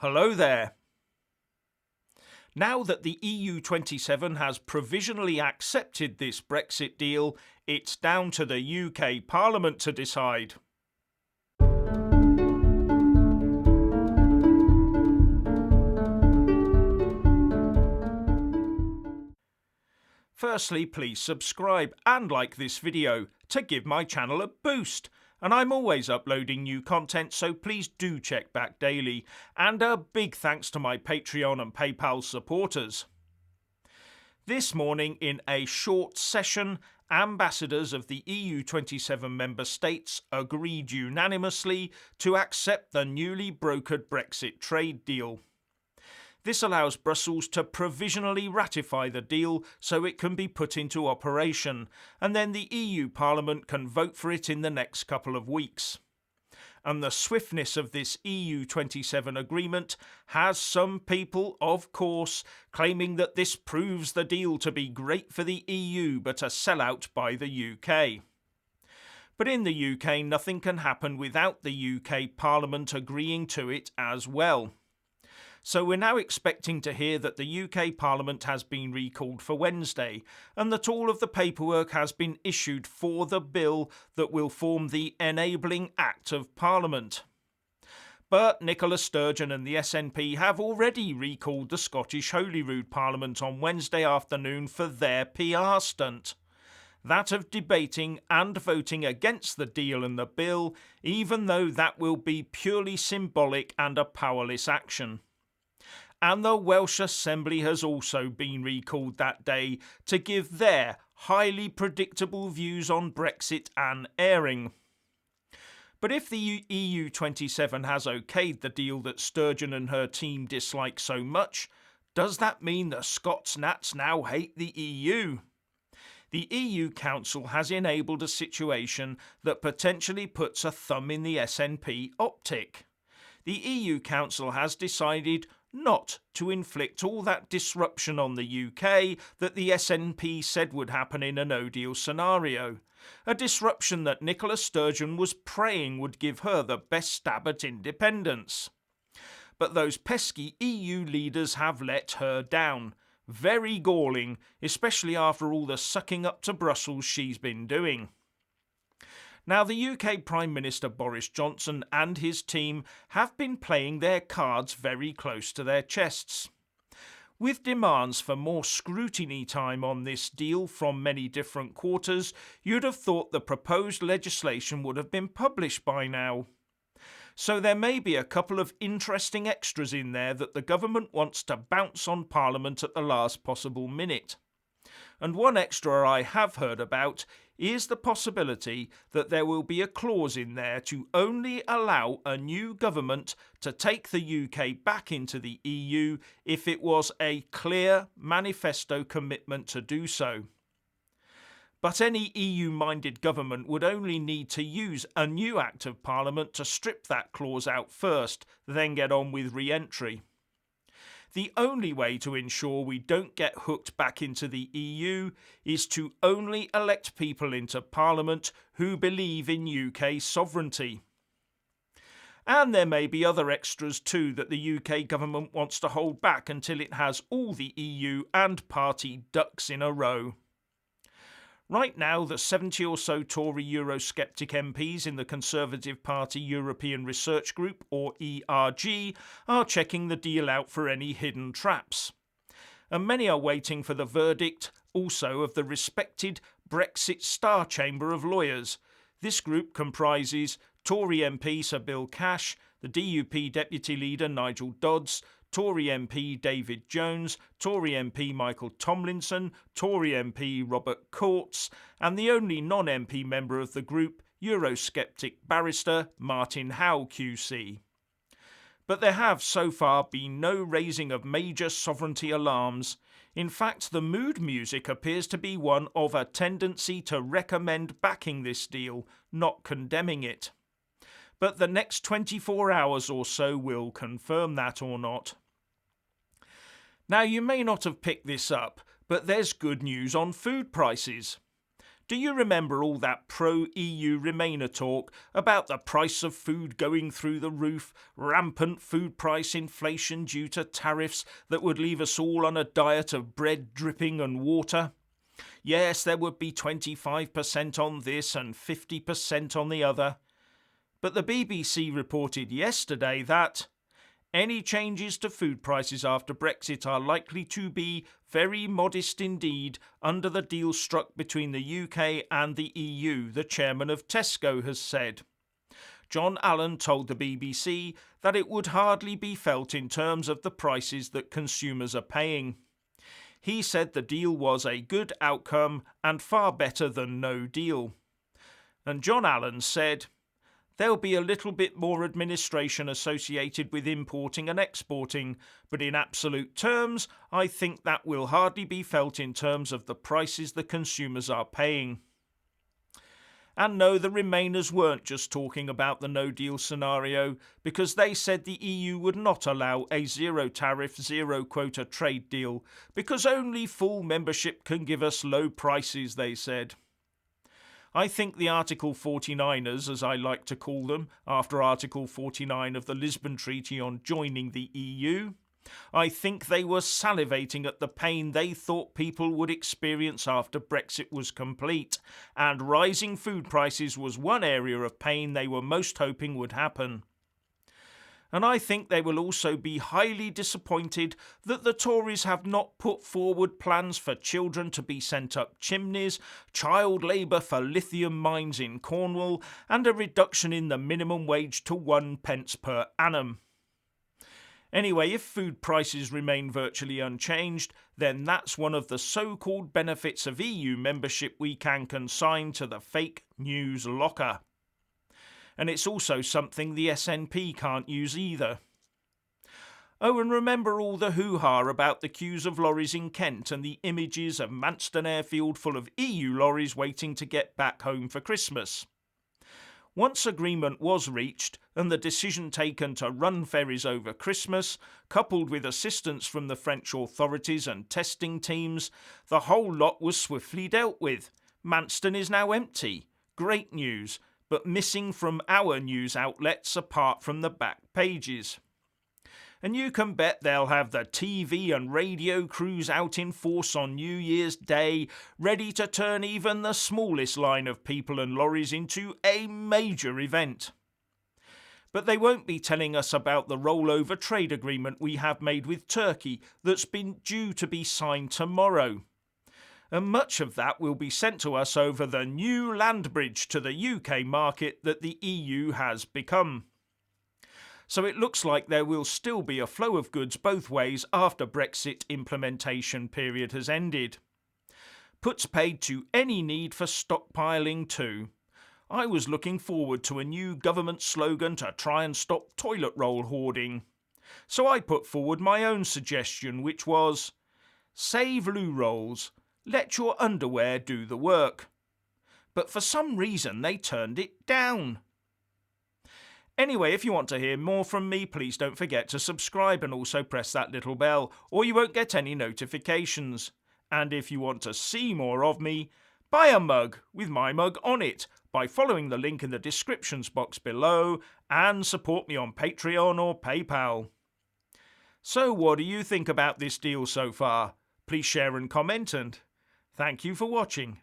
Hello there. Now that the EU27 has provisionally accepted this Brexit deal, it's down to the UK Parliament to decide. Firstly, please subscribe and like this video to give my channel a boost. And I'm always uploading new content, so please do check back daily. And a big thanks to my Patreon and PayPal supporters. This morning, in a short session, ambassadors of the EU27 member states agreed unanimously to accept the newly brokered Brexit trade deal. This allows Brussels to provisionally ratify the deal so it can be put into operation, and then the EU Parliament can vote for it in the next couple of weeks. And the swiftness of this EU27 agreement has some people, of course, claiming that this proves the deal to be great for the EU but a sellout by the UK. But in the UK, nothing can happen without the UK Parliament agreeing to it as well. So we're now expecting to hear that the UK Parliament has been recalled for Wednesday and that all of the paperwork has been issued for the bill that will form the enabling act of Parliament. But Nicola Sturgeon and the SNP have already recalled the Scottish Holyrood Parliament on Wednesday afternoon for their PR stunt. That of debating and voting against the deal and the bill, even though that will be purely symbolic and a powerless action. And the Welsh Assembly has also been recalled that day to give their highly predictable views on Brexit and airing. But if the EU27 has okayed the deal that Sturgeon and her team dislike so much, does that mean the Scots Nats now hate the EU? The EU Council has enabled a situation that potentially puts a thumb in the SNP optic. The EU Council has decided not to inflict all that disruption on the UK that the SNP said would happen in a no-deal scenario, a disruption that Nicola Sturgeon was praying would give her the best stab at independence. But those pesky EU leaders have let her down. Very galling, especially after all the sucking up to Brussels she's been doing. Now, the UK Prime Minister Boris Johnson and his team have been playing their cards very close to their chests. With demands for more scrutiny time on this deal from many different quarters, you'd have thought the proposed legislation would have been published by now. So there may be a couple of interesting extras in there that the government wants to bounce on Parliament at the last possible minute. And one extra I have heard about is the possibility that there will be a clause in there to only allow a new government to take the UK back into the EU if it was a clear manifesto commitment to do so. But any EU-minded government would only need to use a new Act of Parliament to strip that clause out first, then get on with re-entry. The only way to ensure we don't get hooked back into the EU is to only elect people into Parliament who believe in UK sovereignty. And there may be other extras too that the UK government wants to hold back until it has all the EU and party ducks in a row. Right now, the 70 or so Tory Eurosceptic MPs in the Conservative Party European Research Group, or ERG, are checking the deal out for any hidden traps. And many are waiting for the verdict also of the respected Brexit Star Chamber of Lawyers. This group comprises Tory MP Sir Bill Cash, the DUP Deputy Leader Nigel Dodds, Tory MP David Jones, Tory MP Michael Tomlinson, Tory MP Robert Courts, and the only non-MP member of the group, Eurosceptic barrister Martin Howe QC. But there have so far been no raising of major sovereignty alarms. In fact, the mood music appears to be one of a tendency to recommend backing this deal, not condemning it. But the next 24 hours or so will confirm that or not. Now, you may not have picked this up, but there's good news on food prices. Do you remember all that pro-EU Remainer talk about the price of food going through the roof, rampant food price inflation due to tariffs that would leave us all on a diet of bread dripping and water? Yes, there would be 25% on this and 50% on the other. But the BBC reported yesterday that any changes to food prices after Brexit are likely to be very modest indeed under the deal struck between the UK and the EU, the chairman of Tesco has said. John Allen told the BBC that it would hardly be felt in terms of the prices that consumers are paying. He said the deal was a good outcome and far better than no deal. And John Allen said, "There'll be a little bit more administration associated with importing and exporting, but in absolute terms, I think that will hardly be felt in terms of the prices the consumers are paying." And no, the Remainers weren't just talking about the no-deal scenario, because they said the EU would not allow a zero-tariff, zero-quota trade deal, because only full membership can give us low prices, they said. I think the Article 49ers, as I like to call them, after Article 49 of the Lisbon Treaty on joining the EU, I think they were salivating at the pain they thought people would experience after Brexit was complete, and rising food prices was one area of pain they were most hoping would happen. And I think they will also be highly disappointed that the Tories have not put forward plans for children to be sent up chimneys, child labour for lithium mines in Cornwall, and a reduction in the minimum wage to 1 pence per annum. Anyway, if food prices remain virtually unchanged, then that's one of the so-called benefits of EU membership we can consign to the fake news locker. And it's also something the SNP can't use either. Oh, and remember all the hoo-ha about the queues of lorries in Kent and the images of Manston airfield full of EU lorries waiting to get back home for Christmas. Once agreement was reached and the decision taken to run ferries over Christmas, coupled with assistance from the French authorities and testing teams, the whole lot was swiftly dealt with. Manston is now empty. Great news, but missing from our news outlets apart from the back pages. And you can bet they'll have the TV and radio crews out in force on New Year's Day, ready to turn even the smallest line of people and lorries into a major event. But they won't be telling us about the rollover trade agreement we have made with Turkey that's been due to be signed tomorrow. And much of that will be sent to us over the new land bridge to the UK market that the EU has become. So it looks like there will still be a flow of goods both ways after Brexit implementation period has ended. Puts paid to any need for stockpiling too. I was looking forward to a new government slogan to try and stop toilet roll hoarding. So I put forward my own suggestion, which was, save loo rolls, let your underwear do the work. But for some reason they turned it down. Anyway, if you want to hear more from me, please don't forget to subscribe and also press that little bell, or you won't get any notifications. And if you want to see more of me, buy a mug with my mug on it by following the link in the descriptions box below, and support me on Patreon or PayPal. So what do you think about this deal so far? Please share and comment, and thank you for watching.